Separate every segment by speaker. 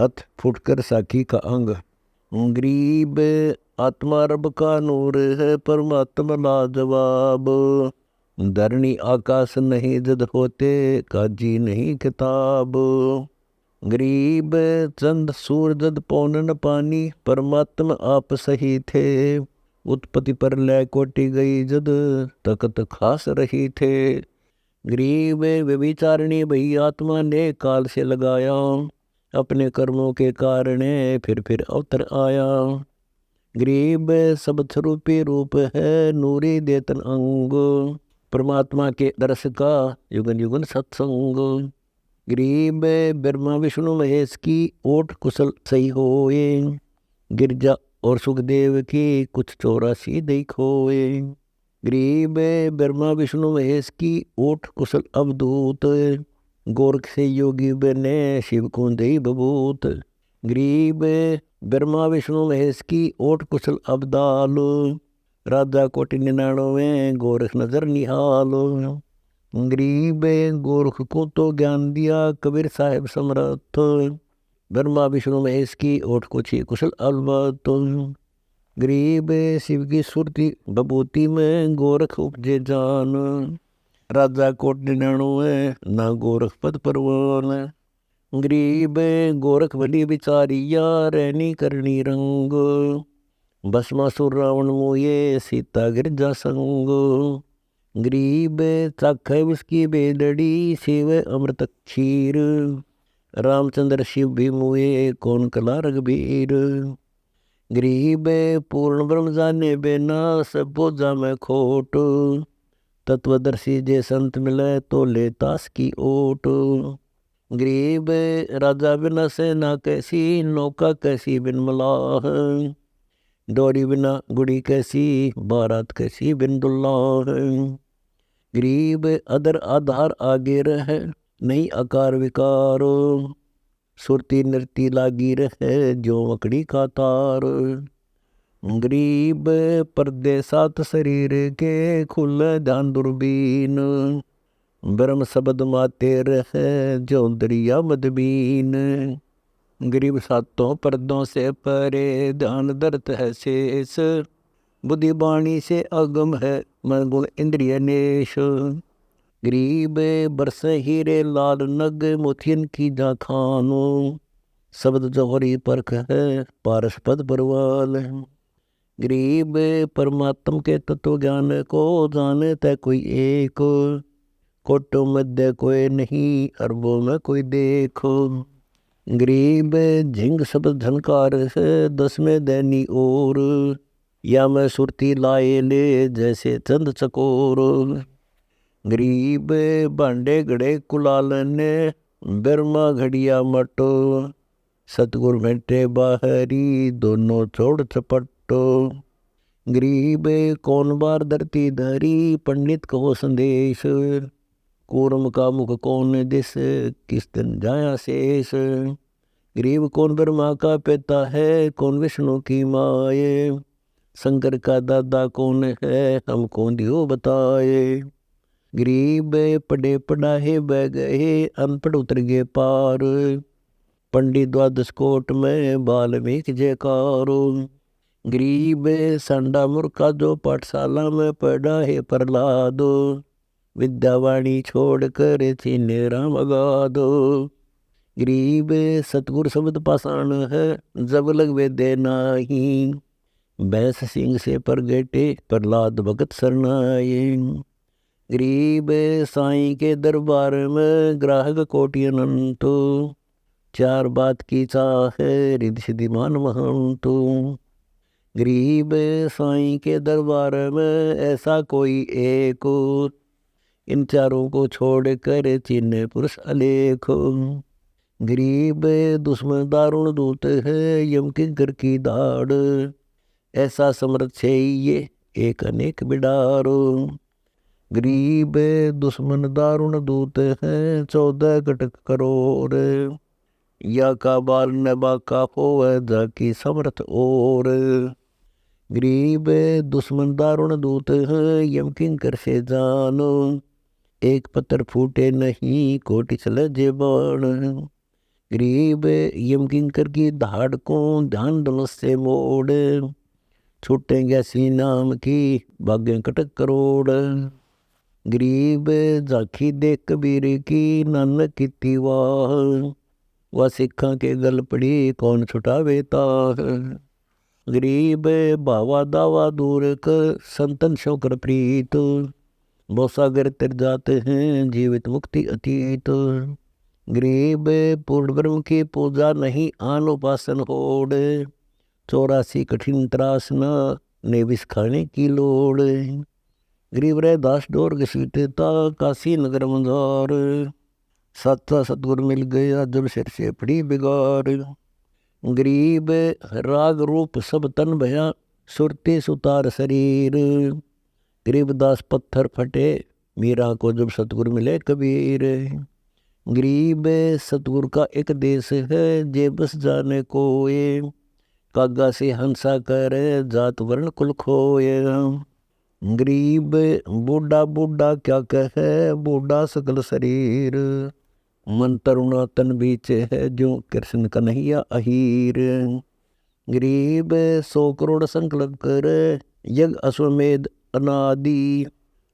Speaker 1: हथ फुटकर साखी का अंग। गरीब आत्मा रब का नूर है, परमात्मा लाजवाब। धरणी आकाश नहीं जद होते, काजी नहीं किताब। गरीब चंद सूर जद पौन न पानी, परमात्मा आप सही थे। उत्पत्ति पर लय कोटि गई जद, तकत खास रही थे। गरीब व्यभिचारिणी भई आत्मा ने काल से लगाया, अपने कर्मों के कारण फिर अवतर आया। गरीब सब स्वरूपी रूप है, नूरी देतन अंग। परमात्मा के दर्श का युगन युगन सत्संग। गरीब ब्रह्मा विष्णु महेश की ओट कुशल सही होए, गिरजा और सुखदेव की कुछ 84 देखोए। गरीब ब्रह्मा विष्णु महेश की ओठ कुशल अवधूत, गोरख से योगी बने शिव को दे बबूत। गरीब ब्रह्मा विष्णु महेश की ओठ कुशल अवदाल, राजा कोटि 99 गोरख नजर निहाल। गरीब गोरख को तो ज्ञान दिया कबीर साहेब समर्थ, ब्रह्मा विष्णु महेश की ओठ कुछ कुशल अलबत। गरीब शिव की सुरती बबूती में गोरख उपजे जान, राजा कोट 99 ना गोरख पद परवान। गरीब गोरख भली बिचारिया, रहनी करनी रंग। भस्मासुर रावण मोये, सीता गिरजा संग। गरीब चाखे उसकी बेदड़ी, शिव अमृत क्षीर। रामचंद्र शिव भी मोये, कौन कला रघुबीर। गरीब पूर्ण ब्रह्म जाने बिना, सब बोझा में खोट। तत्वदर्शी जे संत मिले, तो ले तास की ओट। गरीब राजा बिना सेना कैसी, नौका कैसी बिन मलाह। डोरी बिना गुड़ी कैसी, बारात कैसी बिन दुल्लाह। गरीब अदर आधार आगे रहे, नहीं आकार विकार। सुरती नृती लागी रहे, जो मकड़ी का तार। गरीब परदेसात शरीर के, खुले ध्यान दूरबीन। ब्रह्म शब्द माते रहे, जो दरिया मदबीन। गरीब सातों पर्दों से परे, ध्यान दर्त है शेष। बुद्धि बाणी से अगम है, मन गुण इंद्रिय नेश। गरीब बरस हीरे लाल नग, मोतियन की जा खानो। शब्द जौहरी परख है, पारस पद परवाल। गरीब परमात्म के तत्व ज्ञान को, जाने तय कोई एक। कोटों मध्य कोई नहीं, अरबों में कोई देखो। गरीब झिंग शब्द झनकार है, 10 में दैनी और। या मैं सुरती लाए ले, जैसे चंद चकोर। गरीब भांडे घड़े कुलाल ने, ब्रह्मा घड़िया मटो। सतगुर बैठे बाहरी, दोनों छोड़ चपटो। गरीब कौन बार धरती धरी, पंडित को संदेश। कूर्म का मुख कौन दिस, किस दिन जाया शेष। गरीब कौन ब्रह्मा का पिता है, कौन विष्णु की माए। शंकर का दादा कौन है, हमको दियो बताए। गरीब पढ़े पढ़ाए बह गए, अनपढ़ उतर गए पार। पंडित द्वादश कोट में, बाल्मीकि जयकार। गरीब संडा मूर्खा, जो पाठशाला में पढ़ा है प्रहलाद। विद्यावाणी छोड़ कर चीने राम अगाधो। गरीब सतगुर शब्द पाषाण है, जब लग वे दे नाही। भैंस सिंह से प्रगटे, प्रहलाद भगत शरणाए। गरीब साईं के दरबार में, ग्राहक कोटि अनंत। 4 बात की चाह है, रिद्धि सिद्धि मान महंत। गरीब साईं के दरबार में, ऐसा कोई एक। इन 4 को छोड़ कर चिन्ह पुरुष अलेख। गरीब दुश्मन दारुण दूत है, यम किंकर की दाड़। ऐसा समर्थ छे ये, एक अनेक बिडारो। गरीब दुश्मन दारुण दूत है, 14 घटक करोड़। या का बाल न बाका हो, जाकी समर्थ और। गरीब दुश्मन दारुण दूत है, यम किंकर से जानो। एक पत्थर फूटे नहीं, कोटि चले जेबान। गरीब यम किंकर की धाड़ को ध्यान धनुष से मोड़, छूटेंगे सी नाम की भाग्य कटक करोड़। गरीब झांकी देख कबीर की नानक की वाह, वह सिखा के गल पड़ी कौन छुटावे ताह। गरीब भावा दावा दूर कर संतन शोकर प्रीत, वो सागर तर जाते हैं जीवित मुक्ति अतीत। गरीब पूर्ण ब्रह्म की पूजा नहीं आन उपासन होड़, 84 कठिन त्रासना ने विष खाने की लोड़। गरीब रे दास डोर घसीटता काशी नगर मंझार, सच्चा सतगुर मिल गया जब सिर से पड़ी बिगाड़। गरीब राग रूप सब तन भया सुरती सुतार शरीर, गरीबदास पत्थर फटे मीरा को जब सतगुर मिले कबीर। गरीब सतगुर का एक देश है जे बस जाने को ये, कागा से हंसा कर जात वर्ण कुल खोए। गरीब बूढ़ा बूढ़ा क्या कहे बूढ़ा सकल शरीर, मन तरुणा तन बीच है जो कृष्ण कन्हैया अहीर। गरीब 100 करोड़ संकल्प कर यज्ञ अश्वमेध अनादि,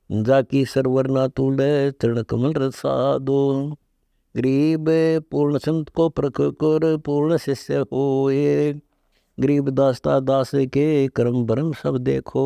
Speaker 1: जाकी सरवर ना तूले चरण कमल रसादो। गरीब पूर्ण संत को प्रख कर पूर्ण शिष्य होए, गरीब दासता दास के कर्म भरम सब देखो।